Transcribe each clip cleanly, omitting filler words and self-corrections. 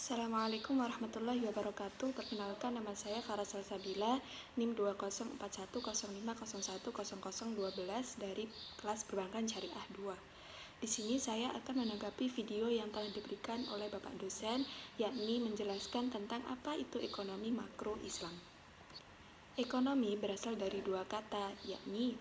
Assalamualaikum warahmatullahi wabarakatuh. Perkenalkan, nama saya Farah Salsabila, NIM 20410101012 dari kelas Perbankan Syariah 2. Di sini saya akan menanggapi video yang telah diberikan oleh Bapak dosen, yakni menjelaskan tentang apa itu ekonomi makro Islam. Ekonomi berasal dari dua kata, yakni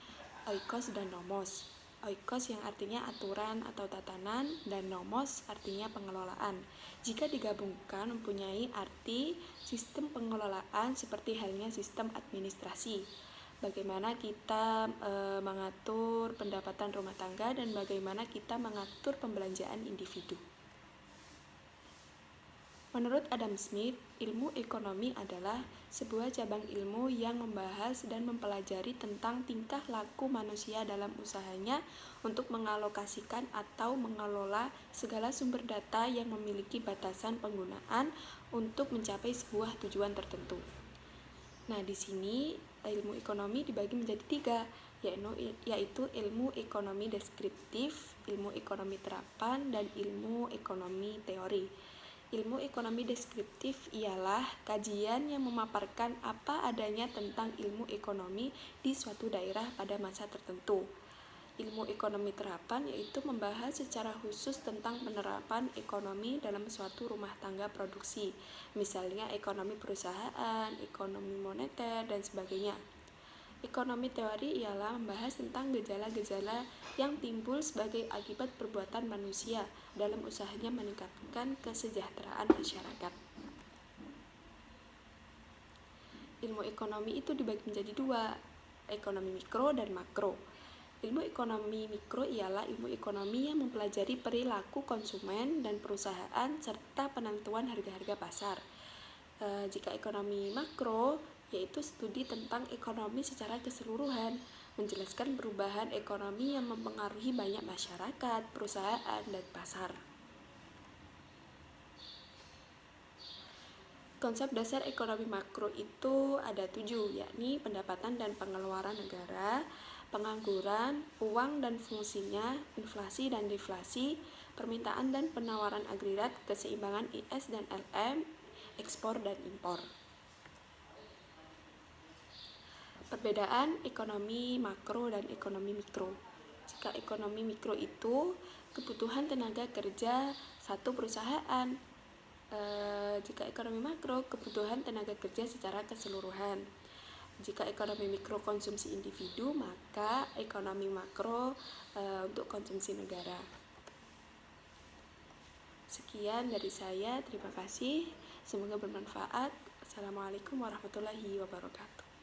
oikos dan nomos. Oikos yang artinya aturan atau tatanan, dan nomos artinya pengelolaan. Jika digabungkan mempunyai arti sistem pengelolaan seperti halnya sistem administrasi. Bagaimana kita mengatur pendapatan rumah tangga dan bagaimana kita mengatur pembelanjaan individu. Menurut Adam Smith, ilmu ekonomi adalah sebuah cabang ilmu yang membahas dan mempelajari tentang tingkah laku manusia dalam usahanya untuk mengalokasikan atau mengelola segala sumber data yang memiliki batasan penggunaan untuk mencapai sebuah tujuan tertentu. Nah, di sini ilmu ekonomi dibagi menjadi tiga, yaitu ilmu ekonomi deskriptif, ilmu ekonomi terapan, dan ilmu ekonomi teori. Ilmu ekonomi deskriptif ialah kajian yang memaparkan apa adanya tentang ilmu ekonomi di suatu daerah pada masa tertentu. Ilmu ekonomi terapan yaitu membahas secara khusus tentang penerapan ekonomi dalam suatu rumah tangga produksi, misalnya ekonomi perusahaan, ekonomi moneter, dan sebagainya. Ekonomi teori ialah membahas tentang gejala-gejala yang timbul sebagai akibat perbuatan manusia dalam usahanya meningkatkan kesejahteraan masyarakat. Ilmu ekonomi itu dibagi menjadi dua, ekonomi mikro dan makro. Ilmu ekonomi mikro ialah ilmu ekonomi yang mempelajari perilaku konsumen dan perusahaan serta penentuan harga-harga pasar. Jika ekonomi makro yaitu studi tentang ekonomi secara keseluruhan, menjelaskan perubahan ekonomi yang mempengaruhi banyak masyarakat, perusahaan, dan pasar. Konsep dasar ekonomi makro itu ada 7, yakni pendapatan dan pengeluaran negara, pengangguran, uang dan fungsinya, inflasi dan deflasi, permintaan dan penawaran agregat, keseimbangan IS dan LM, ekspor dan impor. Perbedaan ekonomi makro dan ekonomi mikro. Jika ekonomi mikro itu kebutuhan tenaga kerja satu perusahaan. Jika ekonomi makro kebutuhan tenaga kerja secara keseluruhan. Jika ekonomi mikro konsumsi individu, maka ekonomi makro untuk konsumsi negara. Sekian dari saya, terima kasih. Semoga bermanfaat. Assalamualaikum warahmatullahi wabarakatuh.